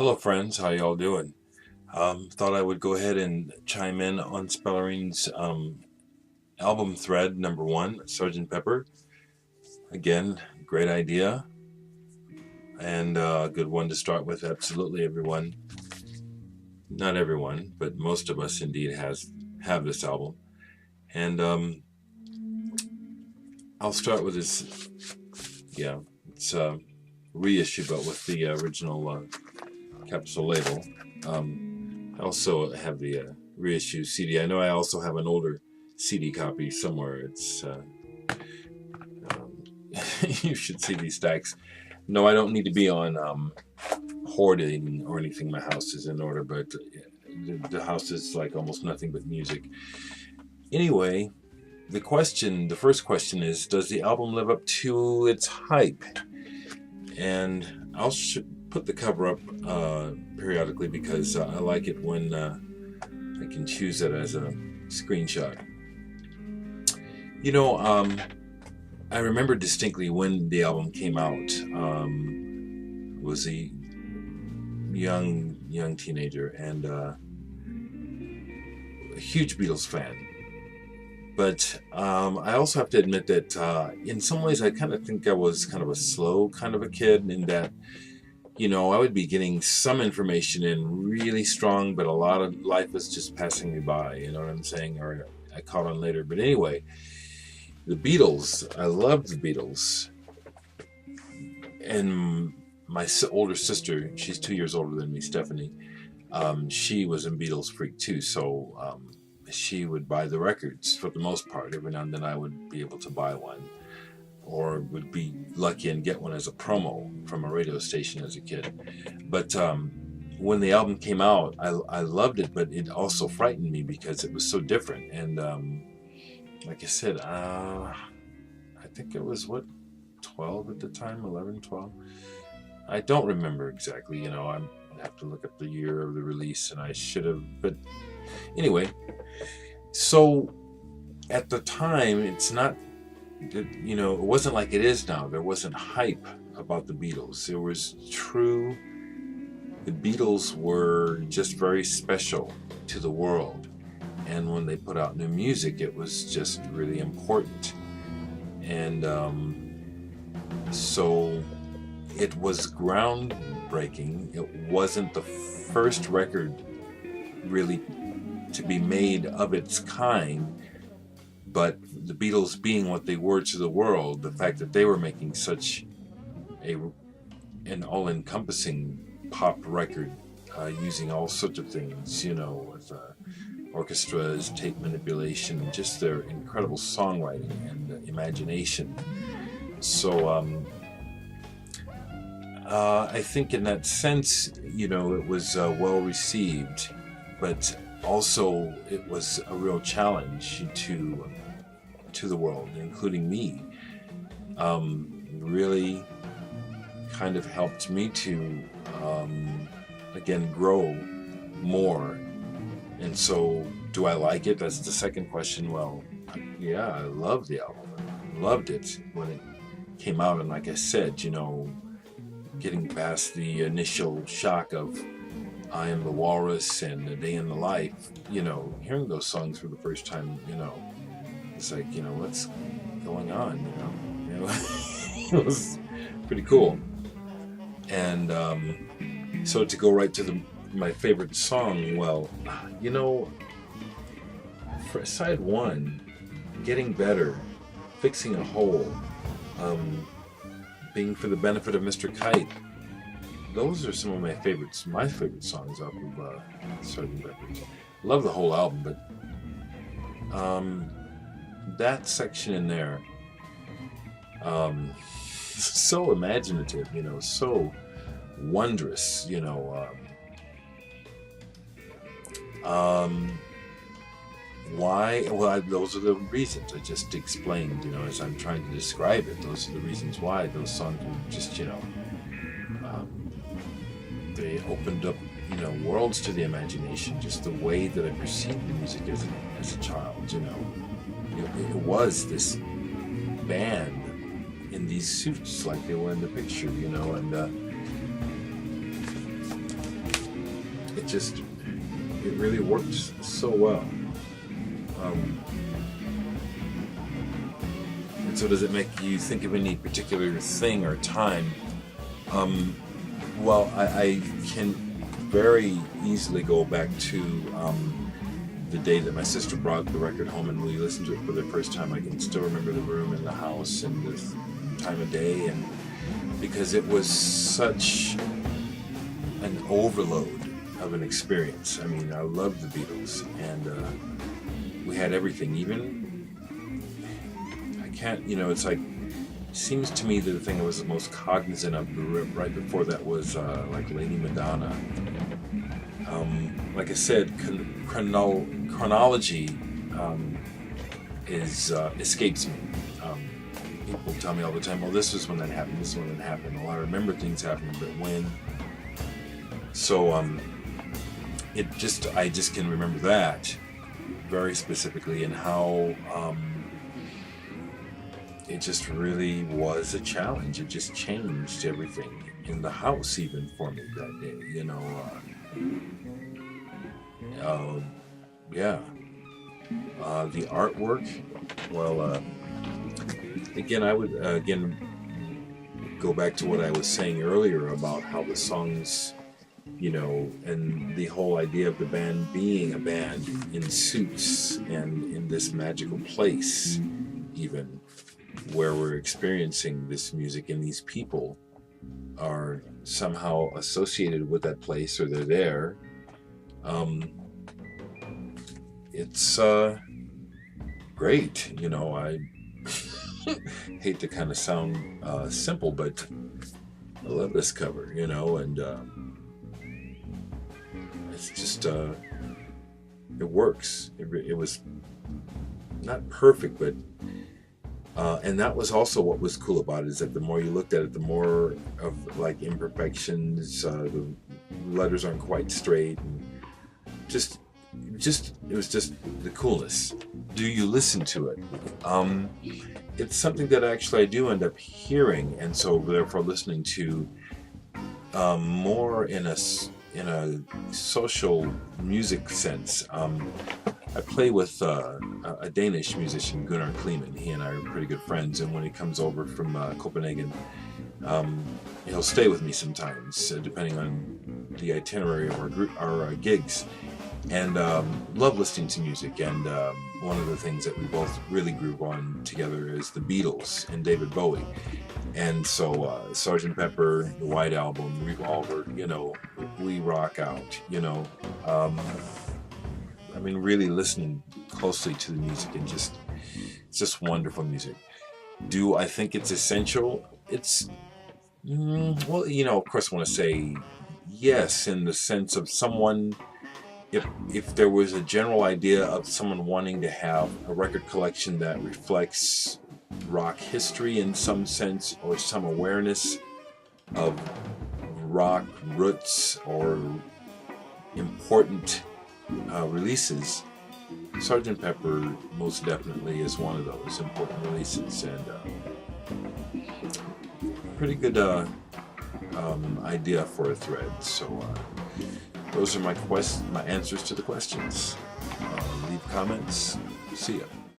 Hello, friends. How y'all doing? Thought I would go ahead and chime in on Spellerine's album thread number one, Sergeant Pepper. Again, great idea and a good one to start with. Absolutely, everyone. Not everyone, but most of us indeed have this album. And I'll start with this. Yeah, it's a reissue, but with the original capsule label. I also have the reissue CD. I know I also have an older CD copy somewhere. It's you should see these stacks. No, I don't need to be on hoarding or anything. My house is in order, but the house is like almost nothing but music. Anyway, the first question is, does the album live up to its hype? And I'll put the cover up periodically because I like it when I can choose it as a screenshot. You know, I remember distinctly when the album came out. Was a young teenager and a huge Beatles fan. But I also have to admit that in some ways I kind of think I was kind of a slow kind of a kid in that, you know, I would be getting some information in really strong, but a lot of life was just passing me by, you know what I'm saying? Or I caught on later. But anyway, the Beatles, I loved the Beatles. And my older sister, she's 2 years older than me, Stephanie, she was a Beatles freak too. So she would buy the records for the most part. Every now and then I would be able to buy one, or would be lucky and get one as a promo from a radio station as a kid. But when the album came out, I loved it, but it also frightened me because it was so different. And like I said, I think it was 12 at the time, 11, 12. I don't remember exactly, you know, I'd have to look up the year of the release, and I should have, but anyway, so at the time, it's not, you know, it wasn't like it is now. There wasn't hype about the Beatles. There was the Beatles were just very special to the world. And when they put out new music, it was just really important. And so it was groundbreaking. It wasn't the first record really to be made of its kind, but the Beatles being what they were to the world, the fact that they were making such an all-encompassing pop record, using all sorts of things, you know, with orchestras, tape manipulation, and just their incredible songwriting and imagination. So I think in that sense, you know, it was well received, but also it was a real challenge to the world, including me. Really kind of helped me to again grow more. And so, do I like it? That's the second question. Well, yeah, I love the album. I loved it when it came out, and like I said, you know, getting past the initial shock of I Am the Walrus and A Day in the Life, you know, hearing those songs for the first time, you know, it's like, you know, what's going on, you know? It was pretty cool. And so to go right to my favorite song, well, you know, for side one, Getting Better, Fixing a Hole, Being for the Benefit of Mr. Kite, those are some of my favorite songs off of Sgt. Pepper. Love the whole album, but that section in there, so imaginative, you know, so wondrous, you know. Why? Well, those are the reasons I just explained, you know, as I'm trying to describe it. Those are the reasons why those songs were just, you know, they opened up, you know, worlds to the imagination. Just the way that I perceived the music as a child, you know, it was this band in these suits like they were in the picture, you know, and it really worked so well. And so does it make you think of any particular thing or time? Well, I can very easily go back to the day that my sister brought the record home and we listened to it for the first time. I can still remember the room in the house and the time of day, and because it was such an overload of an experience. I mean, I loved the Beatles, and we had everything. Even it's like, seems to me that the thing I was the most cognizant of right before that was like Lady Madonna. Like I said, chronology escapes me. People tell me all the time, well, this was when that happened, this is when that happened. Well, I remember things happening, but when? So I just can remember that very specifically, and how it just really was a challenge. It just changed everything in the house, even for me that day. The artwork. Well, again, I would go back to what I was saying earlier about how the songs, and the whole idea of the band being a band in suits and in this magical place, even where we're experiencing this music, and these people are somehow associated with that place, or they're there. It's great. I hate to kind of sound simple, but I love this cover, and it's just it works. It was not perfect, but and that was also what was cool about it, is that the more you looked at it, the more of like imperfections, the letters aren't quite straight, and it was just the coolness. Do you listen to it? It's something that actually I do end up hearing, and so therefore listening to more in a social music sense. I play with a Danish musician, Gunnar Kleeman. He and I are pretty good friends, and when he comes over from Copenhagen, he'll stay with me sometimes, depending on the itinerary of our gigs. And love listening to music, and one of the things that we both really groove on together is the Beatles and David Bowie. And so Sgt. Pepper, the White Album, Revolver, we rock out, really listening closely to the music, and it's just wonderful music. Do I think it's essential? It's, of course I want to say yes, in the sense of someone, if there was a general idea of someone wanting to have a record collection that reflects rock history in some sense, or some awareness of rock roots or important releases, Sgt. Pepper most definitely is one of those important releases, and pretty good idea for a thread. So those are my answers to the questions. Leave comments. See ya.